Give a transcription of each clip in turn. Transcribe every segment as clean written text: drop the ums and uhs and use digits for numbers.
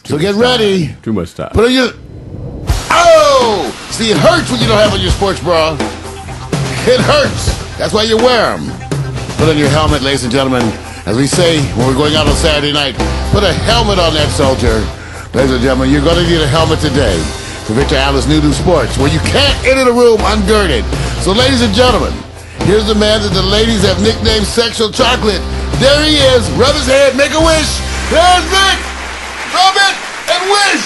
So get ready. Too much time. Put on your... Oh! See, it hurts when you don't have on your sports bra. It hurts. That's why you wear them. Put on your helmet, ladies and gentlemen. As we say when we're going out on Saturday night, put a helmet on that soldier. Ladies and gentlemen, you're going to need a helmet today for Victor Allen's New Sports, where you can't enter the room ungirded. So, ladies and gentlemen, here's the man that the ladies have nicknamed Sexual Chocolate. There he is. Rub his head, make a wish. There's Vic. Rub it and wish.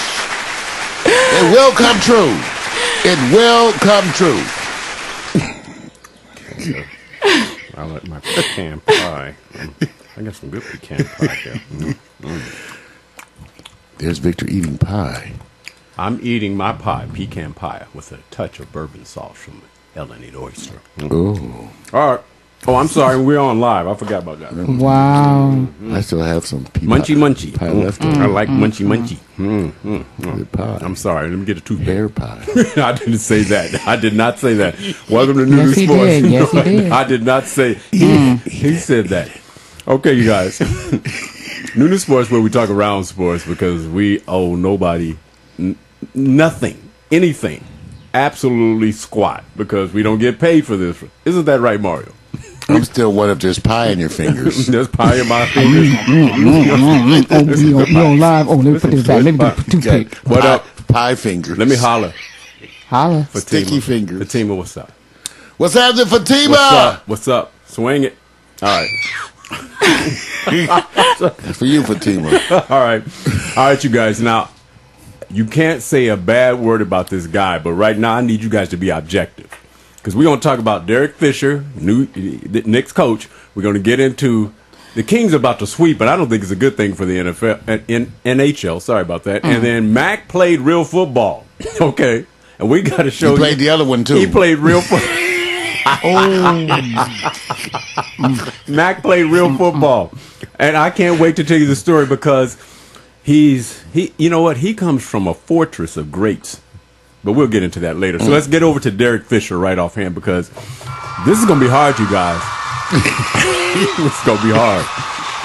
It will come true. It will come true. I like my pecan pie. I got some good pecan pie here. There's Victor eating pie. I'm eating my pie, pecan pie, with a touch of bourbon sauce from Ellen Eat Oyster. Oh. All right. Oh, I'm sorry. We're on live. I forgot about that. Wow. I still have some munchy. Pie left over. I like munchy. Good pie. I'm sorry. Let me get a toothpick. Bear pie. I didn't say that. I did not say that. Welcome to New Yes, he Sports. did. Yes, he did. I did not say. He said that. Okay, you guys. New Sports, where we talk around sports because we owe nobody nothing, anything, absolutely squat because we don't get paid for this. Isn't that right, Mario? I'm still one if there's pie in your fingers. There's pie in my fingers. We on live. Oh, let me put this back. Let me get a toothpick. What up? Pie fingers. Let me holler. Holla. Sticky fingers. Fatima, what's up? What's happening, Fatima? What's up? What's up? Swing it. All right. That's for you, Fatima. All right, you guys. Now, you can't say a bad word about this guy, but right now I need you guys to be objective. Because we're going to talk about Derek Fisher, the Knicks coach. We're going to get into the Kings about to sweep, but I don't think it's a good thing for the NHL. Sorry about that. And then Mac played real football. Okay. And we got to show you. He played the other one, too. He played real football. Mac played real football. And I can't wait to tell you the story because he you know what? He comes from a fortress of greats. But we'll get into that later. So let's get over to Derek Fisher right offhand because this is going to be hard, you guys. It's going to be hard.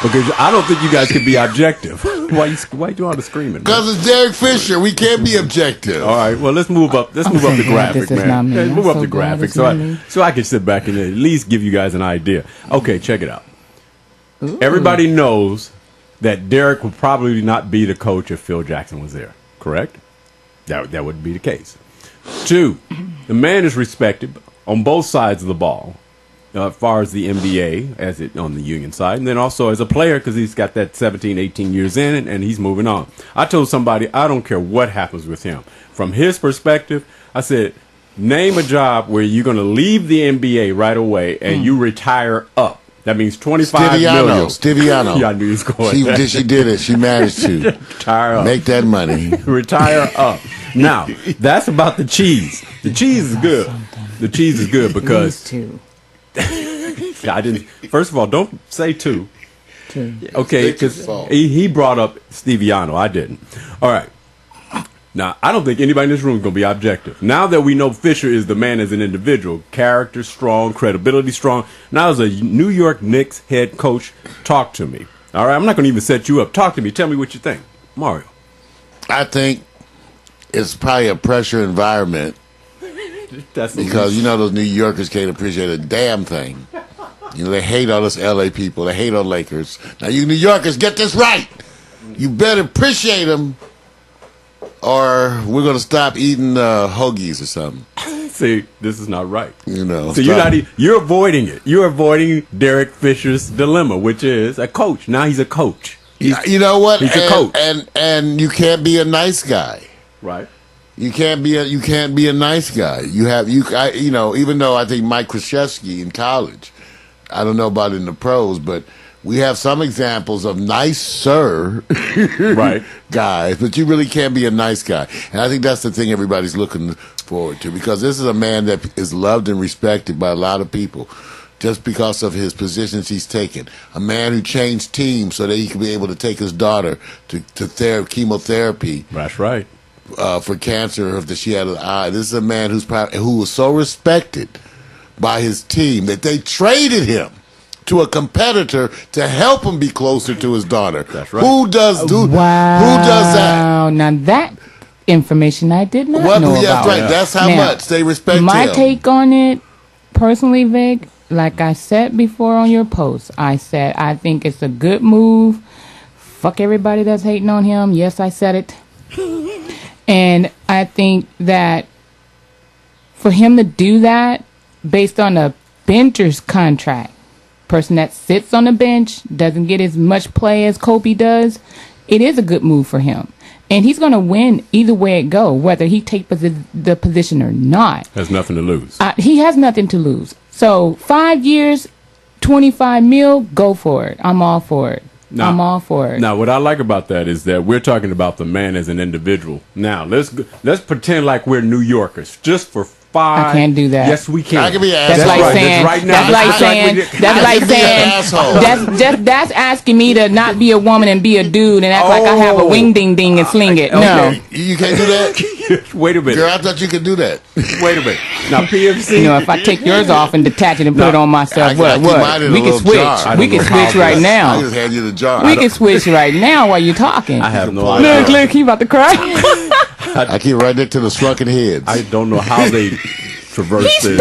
Because I don't think you guys can be objective. Why you doing all the screaming? Because it's Derek Fisher. We can't be objective. All right. Well, let's move up. Let's move up the graphic, man. Let's move up the graphic so I can sit back and at least give you guys an idea. Okay, check it out. Ooh. Everybody knows that Derek would probably not be the coach if Phil Jackson was there. Correct? That would be the case. 2, the man is respected on both sides of the ball, as far as the NBA, as it on the Union side, and then also as a player because he's got that 17, 18 years in and he's moving on. I told somebody I don't care what happens with him. From his perspective, I said, name a job where you're going to leave the NBA right away and you retire up. That means $25 million. Stiviano. Yeah, I knew he was going. She did it. She managed to retire up. Make that money. Retire up. Now, that's about the cheese. The cheese is good. The cheese is good because I didn't. First of all, don't say two. Okay, because he brought up Stiviano. I didn't. All right. Now, I don't think anybody in this room is going to be objective. Now that we know Fisher is the man as an individual, character strong, credibility strong, now as a New York Knicks head coach, talk to me. All right? I'm not going to even set you up. Talk to me. Tell me what you think. Mario. I think it's probably a pressure environment because, you know, those New Yorkers can't appreciate a damn thing. You know, they hate all us L.A. people. They hate on Lakers. Now, you New Yorkers, get this right. You better appreciate them or we're going to stop eating hoagies or something. See, this is not right. You know. So you're avoiding it. You're avoiding Derek Fisher's dilemma, which is a coach. Now he's a coach. You know what? He's a coach. And you can't be a nice guy. Right. You can't be a nice guy. You know, even though I think Mike Krzyzewski in college, I don't know about in the pros, but we have some examples of nicer right guys, but you really can't be a nice guy. And I think that's the thing everybody's looking forward to because this is a man that is loved and respected by a lot of people just because of his positions he's taken. A man who changed teams so that he could be able to take his daughter to chemotherapy. That's right. For cancer that she had an eye. This is a man who was so respected by his team that they traded him to a competitor to help him be closer to his daughter. That's right. Who does that? Now that information I did not know about. Right. That's how much they respect him. My take on it, personally, Vic, like I said before on your post, I said I think it's a good move. Fuck everybody that's hating on him. Yes, I said it. And I think that for him to do that based on a bencher's contract, person that sits on the bench, doesn't get as much play as Kobe does, it is a good move for him. And he's going to win either way it go, whether he takes the position or not. Has nothing to lose. He has nothing to lose. So 5 years, 25 mil, go for it. I'm all for it. I'm all for it. Now, what I like about that is that we're talking about the man as an individual. Now, let's pretend like we're New Yorkers, just for 5. I can't do that. Yes, we can. I can be an That's asshole. like saying. Right now. That's asking me to not be a woman and be a dude and act like I have a wing ding ding and sling it. No, you can't do that. Wait a minute. Girl, I thought you could do that. Wait a minute. Now, PMC. You know, if I take yours off and detach it and put it on myself, what? We can switch. We can switch right now. I just hand you the jar. We can switch right now while you're talking. I have no idea. Look, he about to cry. I keep right next to the shrunken heads. I don't know how they traverse this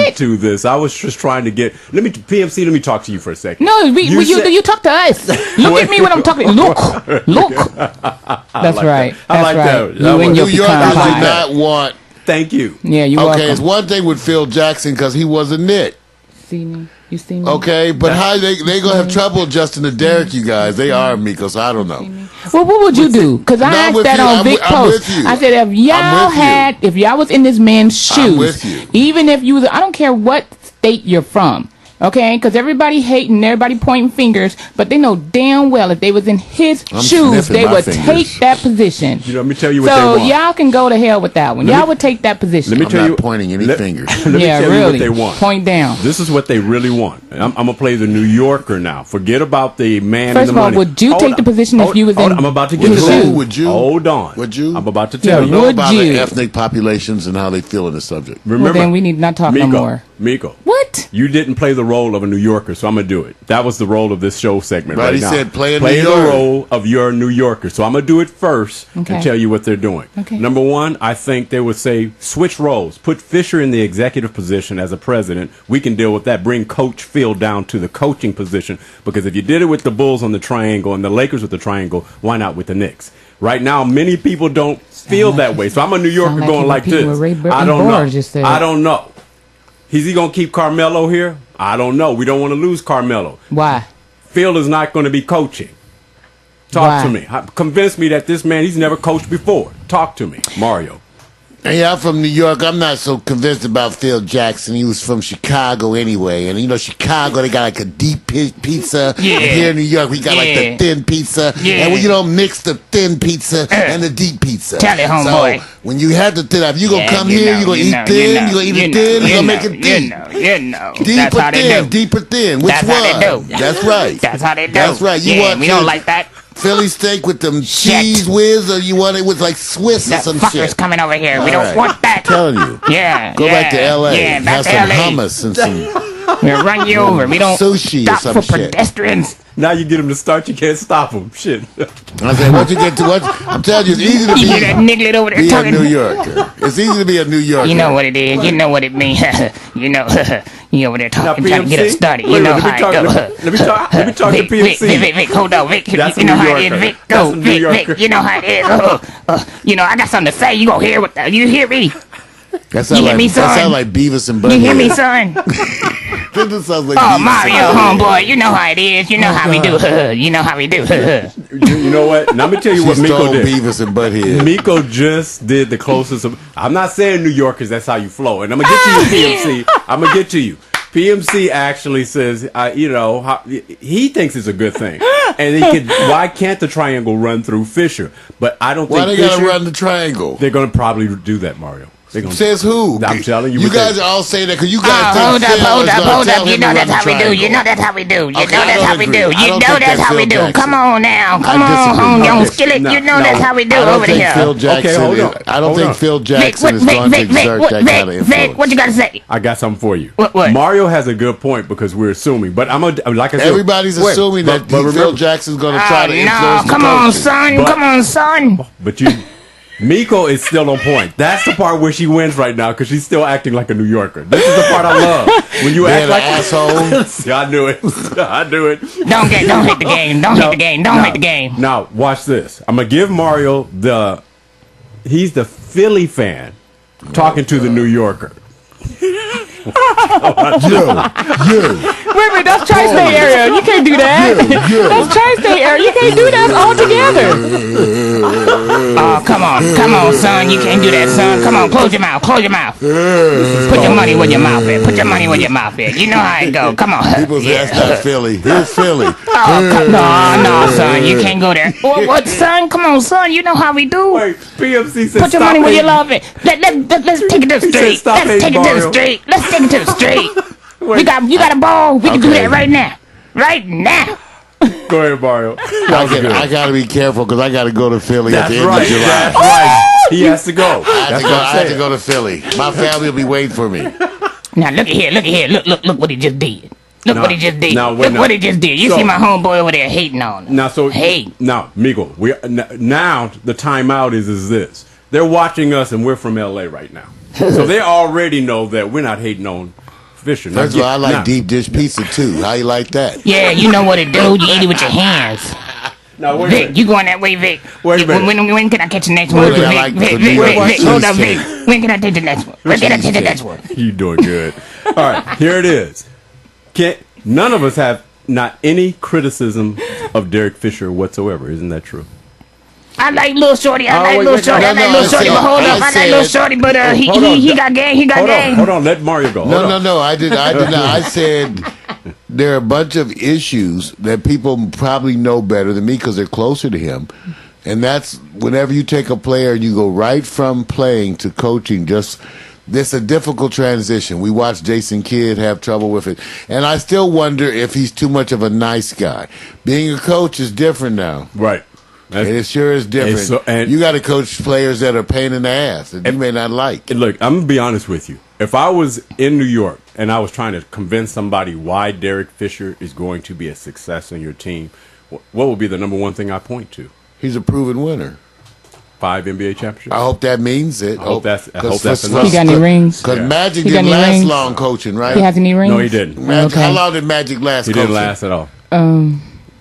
into this. I was just trying to get. PMC. Let me talk to you for a second. No, you talk to us. Look at me when I'm talking. Look. That's right. I like that. You and your New Yorkers do not want. Thank you. Yeah, you welcome. Okay, it's one thing with Phil Jackson because he was a Knick. See me? You see me? Okay, but how they gonna have trouble adjusting to Derek? You guys, they are me because I don't know. Well, what would you do? Because I asked that on Vic Post. I said if y'all was in this man's shoes, even if you was, I don't care what state you're from. Okay, because everybody hating, everybody pointing fingers, but they know damn well if they was in his shoes, they would take that position. Let me tell you what they want. So y'all can go to hell with that one. Y'all would take that position. Let me tell you, pointing any fingers. Let me tell you what they want. Point down. This is what they really want. I'm gonna play the New Yorker now. Forget about the man. First and the of all, money. would you take the position if you was in? I'm about to get to that. Would you? Hold on. Would you? I'm about to tell you. Know about the ethnic populations and how they feel in the subject. Remember, then we need not talk no more. Miko. What? You didn't play the role of a New Yorker, so I'm going to do it. That was the role of this show segment right he now. Said play the role of your New Yorker. So I'm going to do it first and tell you what they're doing. Okay. Number one, I think they would say switch roles. Put Fisher in the executive position as a president. We can deal with that. Bring Coach Phil down to the coaching position. Because if you did it with the Bulls on the triangle and the Lakers with the triangle, why not with the Knicks? Right now, many people don't feel that way. So I'm a New Yorker going like this. I don't know. I don't know. Is he going to keep Carmelo here? I don't know. We don't want to lose Carmelo. Why? Phil is not going to be coaching. Talk to me. Convince me that this man, he's never coached before. Talk to me, Mario. Hey, I'm from New York. I'm not so convinced about Phil Jackson. He was from Chicago anyway. And, you know, Chicago, they got like a deep pizza. Yeah. And here in New York, we got like the thin pizza. Yeah. And we, mix the thin pizza and the deep pizza. Tell it, homeboy. So, when you have the thin, if you going to come here, you're going to eat thin, you're going to eat it thin, you're going to make it thin. Deeper thin, deeper thin. Which one? That's right. That's how they do. That's right. We don't like that. Philly steak with them cheese whiz, or you want it with like Swiss or some shit? Fuckers coming over here. We don't want that. I'm telling you. Go back to L.A. Yeah, have some hummus and some we'll run you over. We don't sushi stop or some for shit. Pedestrians. Now you get them to start, you can't stop them. Shit. I said, once you get to I'm telling you, it's easy to You that niglet over there talking. A New Yorker. It's easy to be a New Yorker. You know what it is. You know what it means. You over there talking, trying to get us started. You know how it goes. Let me talk to PMC. Vic, hold on, Vic. That's you know how it is, Vic. Go, Vic. You know how it is. I got something to say. You gonna hear what? You hear me? That sounds like Beavis and Butthead. You hear me, son? That sounds like Mario, homeboy. You know how it is. You know how we do. You know how we do. You know what? Now, let me tell you what Miko did. Beavis and Butthead. Miko just did the closest of. I'm not saying New Yorkers. That's how you flow. And I'm gonna get to you, PMC. I'm gonna get to you. PMC actually says, he thinks it's a good thing, and why can't the triangle run through Fisher? But I don't think. Why they gotta run the triangle? They're gonna probably do that, Mario. Says who? I'm telling you. You guys are all saying that because you guys hold up. You know that's how we do. You know that's how we do. You know that's how we do. You know that's how we do. Come on now. Come on, young skillet. You know that's how we do over here. I don't think Phil Jackson is going to exert that kind of influence. Vic, what you got to say? I got something for you. What? Mario has a good point because we're assuming, but I'm like I said, everybody's assuming that Phil Jackson's going to try to influence the come on, son. But Miko is still on point. That's the part where she wins right now because she's still acting like a New Yorker. This is the part I love. When you act like an asshole. I knew it. Don't hate the game. Don't hate the game. Now, watch this. I'm going to give Mario he's the Philly fan talking to the New Yorker. Wait, that's Tri-State area. You can't do that. That's Tri-State area. You can't do that all together. Oh, come on, son. You can't do that, son. Come on, close your mouth. Put your money where your mouth is. You know how it go. Come on. People say that's not Philly. Here's Philly. No, son. You can't go there. What, son? Come on, son. You know how we do. Wait, PMC said put your money where you love it. Let's take it to the street. Let's take it to the street. You got a ball. We can do that right now. Go ahead, Mario. I got to be careful because I got to go to Philly at the end of July. That's right. He has to go. I have to go to Philly. My family will be waiting for me. Now look at here. Look what he just did. Look what he just did. What he just did. You see my homeboy over there hating on him. Now, Migo, now the timeout is this. They're watching us and we're from LA right now. So they already know that we're not hating on Fisher. First of all, I like deep dish pizza too. How you like that? Yeah, you know what it do. You eat it with your hands. Now, Vic, you going that way, Vic? Wait a minute. When can I catch the next one? Vic, hold up, Vic. When can I take the next one? When can I take the next one? You doing good. All right, here it is. None of us have not any criticism of Derek Fisher whatsoever. Isn't that true? I like Lil Shorty. But hold up. I like Lil Shorty, but he got game. Hold on. Let Mario go. No. I did not. I said there are a bunch of issues that people probably know better than me because they're closer to him. And that's whenever you take a player and you go right from playing to coaching, this a difficult transition. We watched Jason Kidd have trouble with it. And I still wonder if he's too much of a nice guy. Being a coach is different now. Right. It sure is different. And you got to coach players that are pain in the ass that you may not like. And look, I'm going to be honest with you. If I was in New York and I was trying to convince somebody why Derek Fisher is going to be a success on your team, what would be the number one thing I point to? He's a proven winner. 5 NBA championships. I hope that means it. I hope that's enough. He got any rings? Because Magic didn't last long coaching, right? He has any rings? No, he didn't. How long did Magic last coaching? He didn't last at all.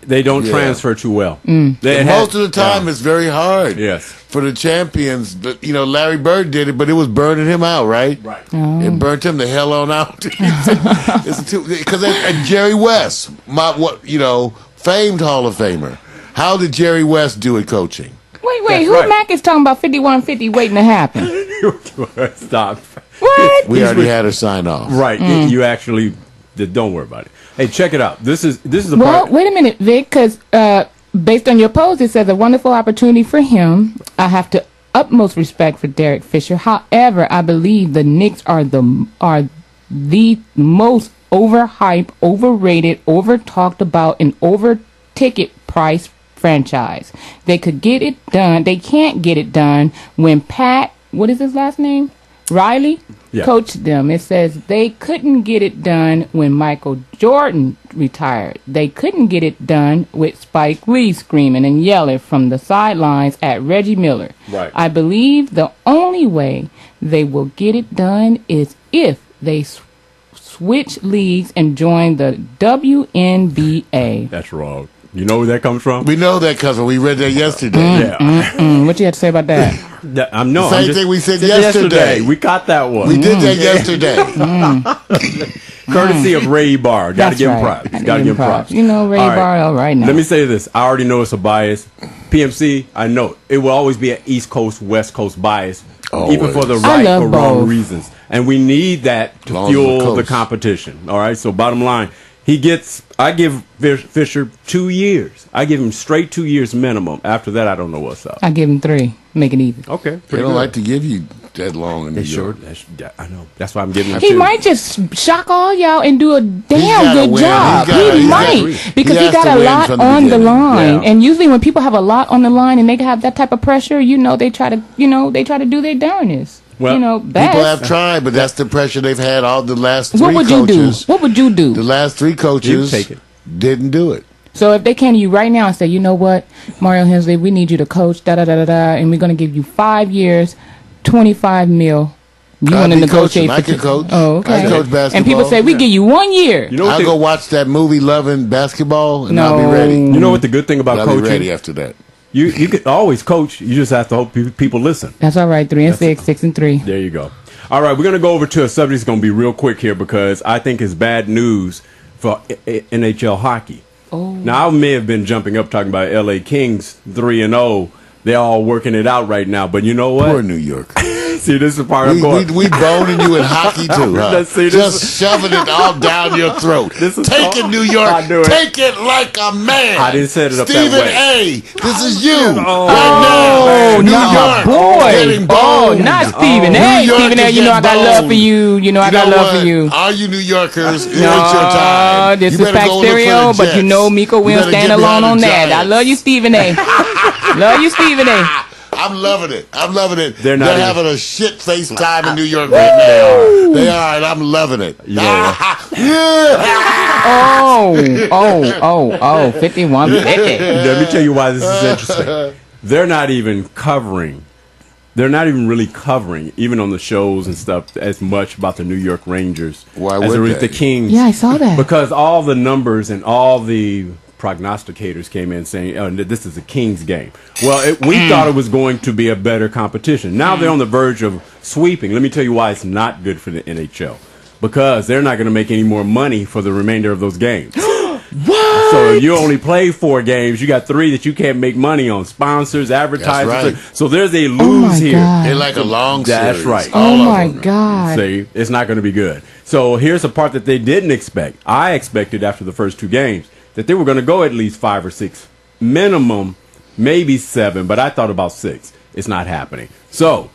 They don't transfer too well. Most of the time, it's very hard. Yes. For the champions, Larry Bird did it, but it was burning him out, right? Right. Oh. It burnt him the hell on out. Because Jerry West, famed Hall of Famer. How did Jerry West do at coaching? Wait, who Mac is talking about 51-50 waiting to happen? Stop. What? We already had her sign off. Right. You actually, don't worry about it. Hey, check it out. This is the part. Well, wait a minute, Vic, because based on your post, it says a wonderful opportunity for him. I have the utmost respect for Derek Fisher. However, I believe the Knicks are the most overhyped, overrated, over-talked about, and over-ticket price franchise. They could get it done. They can't get it done when Pat, what is his last name? Riley? Yeah. Coached them. It says they couldn't get it done when Michael Jordan retired. They couldn't get it done with Spike Lee screaming and yelling from the sidelines at Reggie Miller. Right. I believe the only way they will get it done is if they switch leagues and join the WNBA. That's wrong. You know where that comes from? We know that comes from. We read that yesterday. What you had to say about that? Same thing we said yesterday. We caught that one. We did that yesterday. Courtesy of Ray Barr. Got to give him props. Got to give him props. You know Ray Barr all right now. Let me say this. I already know it's a bias. PMC, I know it will always be an East Coast, West Coast bias, even for the right or wrong reasons. And we need that to fuel the competition. All right? So bottom line, I give Fisher 2 years. I give him straight 2 years minimum. After that, I don't know what's up. I give him 3. Make it even. Okay. They don't like to give you that long in New York. I know. That's why I'm giving him. He might just shock all y'all and do a damn good job. He might, because he got a lot on the line. And usually when people have a lot on the line and they have that type of pressure, they try to do their darnest. Well, people have tried, but that's the pressure they've had all the last 3 coaches. What would you do? The last 3 coaches didn't do it. So if they came to you right now and say, you know what, Mario Hensley, we need you to coach, and we're going to give you 5 years, $25 million. You want to negotiate? I can coach. Oh, okay. I can coach basketball. And people say, we give you 1 year. I'll go watch that movie, Loving Basketball, and I'll be ready. You know what the good thing about coaching? I'll be ready after that. You can always coach. You just have to hope people listen. That's all right. 3-6, 6-3. There you go. All right, we're going to go over to a subject that's going to be real quick here because I think it's bad news for NHL hockey. Oh. Now, I may have been jumping up talking about LA Kings 3-0. They're all working it out right now, but you know what? Poor New York. See, this is the part I'm going. We boning you in hockey too, huh? Just shoving it all down your throat. Take it, New York. Take it like a man. I didn't set it up Stephen that way. A. This is you right now. New York. Boy. Getting boned. Not Stephen A. Stephen A. You know I got love for you. I got love for you. All you New Yorkers, it's your time. This is Pack Stereo, but you know Miko will stand alone on that. I love you, Stephen A. Love you, Stephen A. I'm loving it. They're having a shit face time in New York right now. They are, and I'm loving it. Yeah. 51-50. Let me tell you why this is interesting. They're not even covering. They're not even really covering, even on the shows and stuff, as much about the New York Rangers. Why would they? The Kings. Yeah, I saw that. Because all the numbers and all the prognosticators came in saying, oh, this is a Kings game. Well, we thought it was going to be a better competition. Now they're on the verge of sweeping. Let me tell you why it's not good for the NHL. Because they're not going to make any more money for the remainder of those games. What? So if you only play 4 games, you got 3 that you can't make money on. Sponsors, advertisers. Right. So there's a lose here. They're like a long series. That's right. Oh my God. See, it's not going to be good. So here's a part that they didn't expect. I expected after the first 2 games that they were going to go at least 5 or 6, minimum, maybe 7, but I thought about 6. It's not happening. So,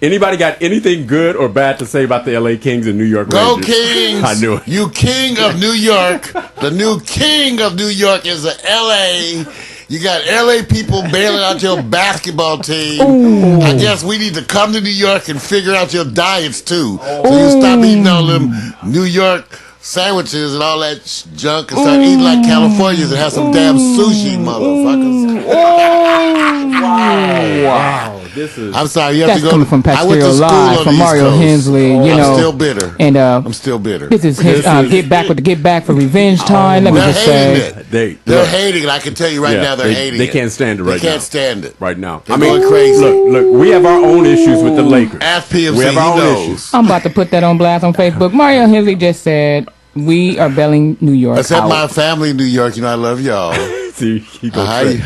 anybody got anything good or bad to say about the LA Kings and New York Rangers? Go Kings! I knew it. You king of New York. The new king of New York is the LA. You got LA people bailing out your basketball team. Ooh. I guess we need to come to New York and figure out your diets too. So you stop eating all them New York sandwiches and all that junk and start eating like Californians and have some damn sushi, motherfuckers. Wow. This is. I'm sorry, you have to go. Coming from Pack Stereo Live from Mario Hensley. I'm still bitter. And I'm still bitter. This is his get back for revenge time. Let me just say, they're hating it. I can tell you right now, they're hating it. They can't stand it right now. They can't stand it right now. They're going crazy. Look, we have our own issues with the Lakers. Ask PFC, we have our own issues. I'm about to put that on blast on Facebook. Mario Hensley just said we are bailing New York Except out. My family in New York, I love y'all. See, he can't trade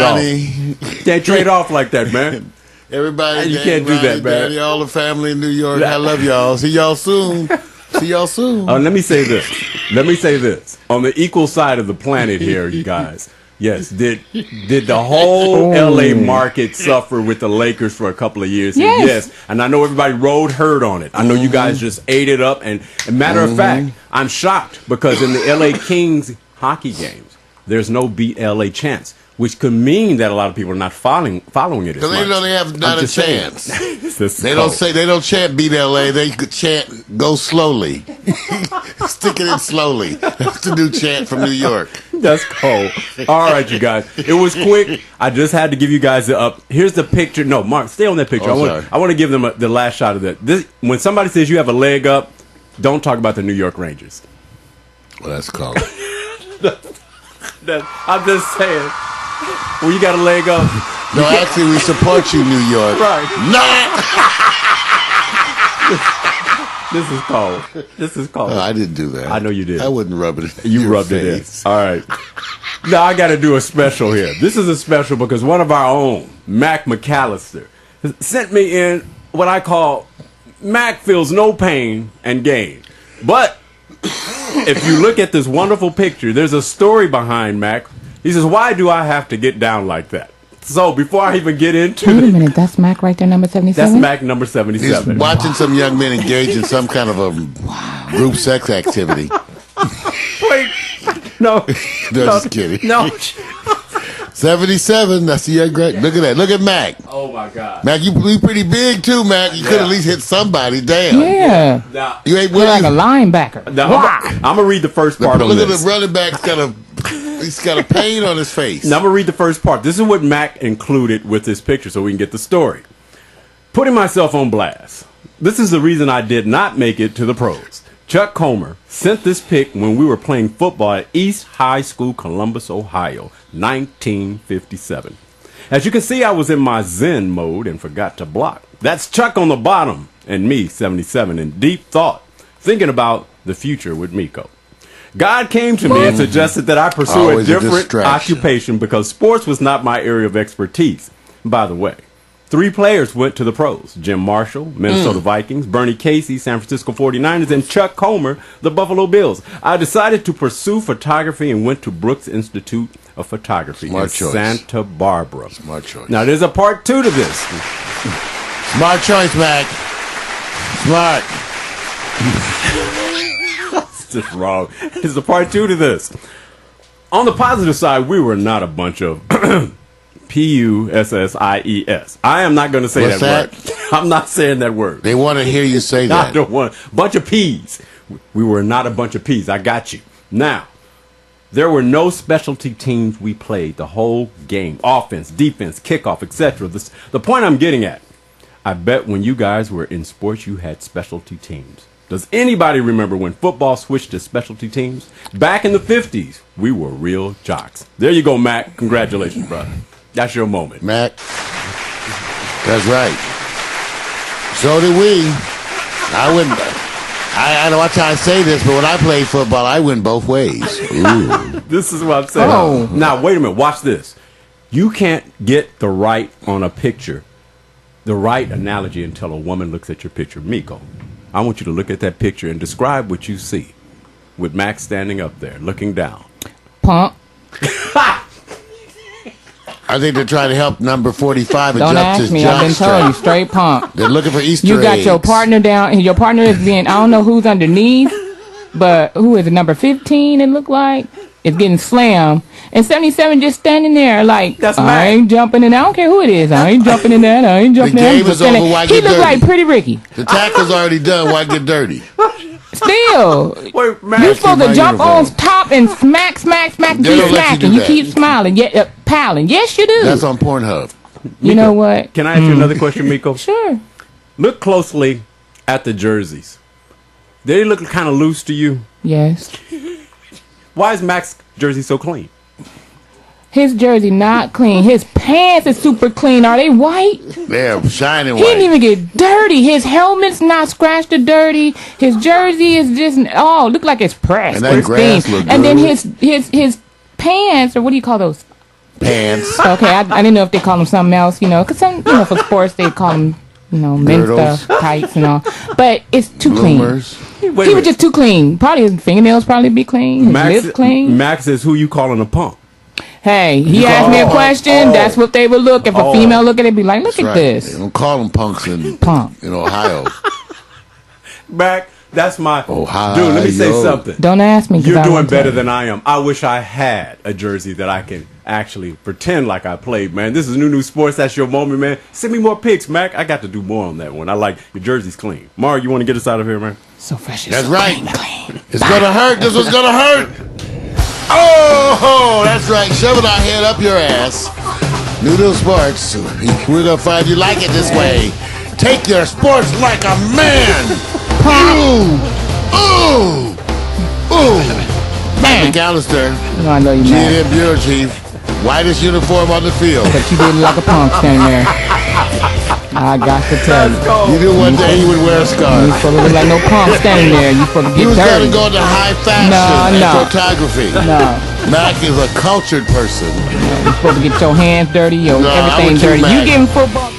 off. He can't trade off like that, man. Everybody, you can't do that, man. Daddy, all the family in New York, I love y'all. See y'all soon. Let me say this. On the equal side of the planet here, you guys. Yes, did the whole LA market suffer with the Lakers for a couple of years? Yes. And I know everybody rode herd on it. I know you guys just ate it up. And matter of fact, I'm shocked because in the LA Kings hockey games, there's no beat LA chants, which could mean that a lot of people are not following it as much. Because they know they have not a chance. They don't chant beat LA. They chant go slowly. Stick it in slowly. That's the new chant from New York. That's cold. All right, you guys. It was quick. I just had to give you guys the up. Here's the picture. No, Mark, stay on that picture. I want to give them the last shot of that. When somebody says you have a leg up, don't talk about the New York Rangers. Well, that's cold. I'm just saying. Well, you got a leg up. No, actually, we support you, New York. Right. No. This is cold. No, I didn't do that. I know you did. I wouldn't rub it in You rubbed face. it in. All right. Now, I got to do a special here. This is a special because one of our own, Mac McAllister, sent me in what I call Mac feels no pain and gain. But if you look at this wonderful picture, there's a story behind Mac. He says, why do I have to get down like that? So before I even get into Wait a minute, that's Mac right there, number 77? That's Mac number 77. He's watching some young men engage in some kind of a group sex activity. Wait, no. Just kidding. No. 77, that's the young great. Look at that. Look at Mac. Oh, my God. Mac, you pretty big, too, Mac. You could at least hit somebody. Damn. Yeah. Now, You ain't You're like a winning. linebacker. now I'm going to read the first part on Look this. at the running back's he's got a pain on his face. Now I'm gonna read the first part. This is what Mac included with this picture so we can get the story. Putting myself on blast. This is the reason I did not make it to the pros. Chuck Comer sent this pic when we were playing football at East High School, Columbus, Ohio, 1957. As you can see, I was in my Zen mode and forgot to block. That's Chuck on the bottom and me, 77, in deep thought, thinking about the future with Miko. God came to me and suggested that I pursue Always a a different distraction. occupation because sports was not my area of expertise. By the way, 3 players went to the pros. Jim Marshall, Minnesota Vikings, Bernie Casey, San Francisco 49ers, and Chuck Comer, the Buffalo Bills. I decided to pursue photography and went to Brooks Institute of Photography in Santa Barbara. Smart choice. Now, there's a part 2 to this. Smart choice, Mac. Smart. Just wrong. There's a part 2 to this. On the positive side, we were not a bunch of P-U-S-S-I-E-S. I am not going to say What's that word. I'm not saying that word. They want to hear you say I that. don't want bunch of P's. We were not a bunch of P's. I got you. Now, there were no specialty teams we played the whole game. Offense, defense, kickoff, etc. The point I'm getting at, I bet when you guys were in sports, you had specialty teams. Does anybody remember when football switched to specialty teams? Back in the 50s, we were real jocks. There you go, Mac. Congratulations, brother. That's your moment. Mac. That's right. So did we. I wouldn't. I know watch how I say this, but when I played football, I went both ways. Ooh. This is what I'm saying. Oh. Now, wait a minute. Watch this. You can't get the right on a picture, the right analogy until a woman looks at your picture. Miko, I want you to look at that picture and describe what you see with Max standing up there, looking down. Punk. I think they're trying to help number 45 Don't adjust ask his me. I've been jock told you, strap. straight punk. They're looking for Easter You got eggs. your partner down, and your partner is being, I don't know who's underneath, but who is it, number 15 it looked like? It's getting slammed. And 77 just standing there like, That's I Mac. ain't jumping in. I don't care who it is. I ain't jumping in that. I ain't jumping in that. game I'm just is over, standing- why He get looked dirty? like Pretty Ricky. The tackle's already done. Why get dirty? Still. Wait, Mac. You supposed my to jump uniform. on top and smack, smack, smack, They keep don't let you do smacking. You that. keep smiling, piling. Yes, you do. That's on Pornhub. You know what? Can I ask you another question, Miko? Sure. Look closely at the jerseys. They look kind of loose to you. Yes. Why is Mac's jersey so clean? His jersey not clean. His pants is super clean. Are they white? They're shining He didn't white. even get dirty. His helmet's not scratched or dirty. His jersey is just look like it's pressed. And that grass look And then good. his pants, or what do you call those? Pants. Okay, I didn't know if they call them something else, because some, for sports they call them, men's Girdles. stuff, tights and all. But it's too Bloomers. clean. Wait a He was minute. just too clean. Probably his fingernails probably be clean. His lips clean. Max is who you calling a punk. Hey, he asked me a question. That's what they would look. If a female look at it, be like, look That's at right. this. They don't call them punks in Punk. Ohio. Mac, that's my Ohio. dude. Let me say something. Don't ask me. 'cause You're I doing won't better tell than I am. I wish I had a jersey that I can actually pretend like I played, man. This is new sports. That's your moment, man. Send me more pics, Mac. I got to do more on that one. I like your jersey's clean. Mark, you want to get us out of here, man? So fresh. That's so right. clean. It's gonna hurt. This one's gonna hurt. Oh, that's right. Shoving our head up your ass. New sports. We're gonna find you like it this way. Take your sports like a man. Ooh, ooh, ooh. Matt McAllister, No, I know you mad, GM Bureau Chief, whitest uniform on the field. but you did look like a punk standing there. I got to tell you. You knew one day he would wear a You scarf. supposed to look like no punk standing there. You supposed to He get was dirty. gonna go into high fashion and No. photography. No, Mac is a cultured person. you supposed to get your hands dirty, your No, I'm everything with you, dirty. Mac. You getting football?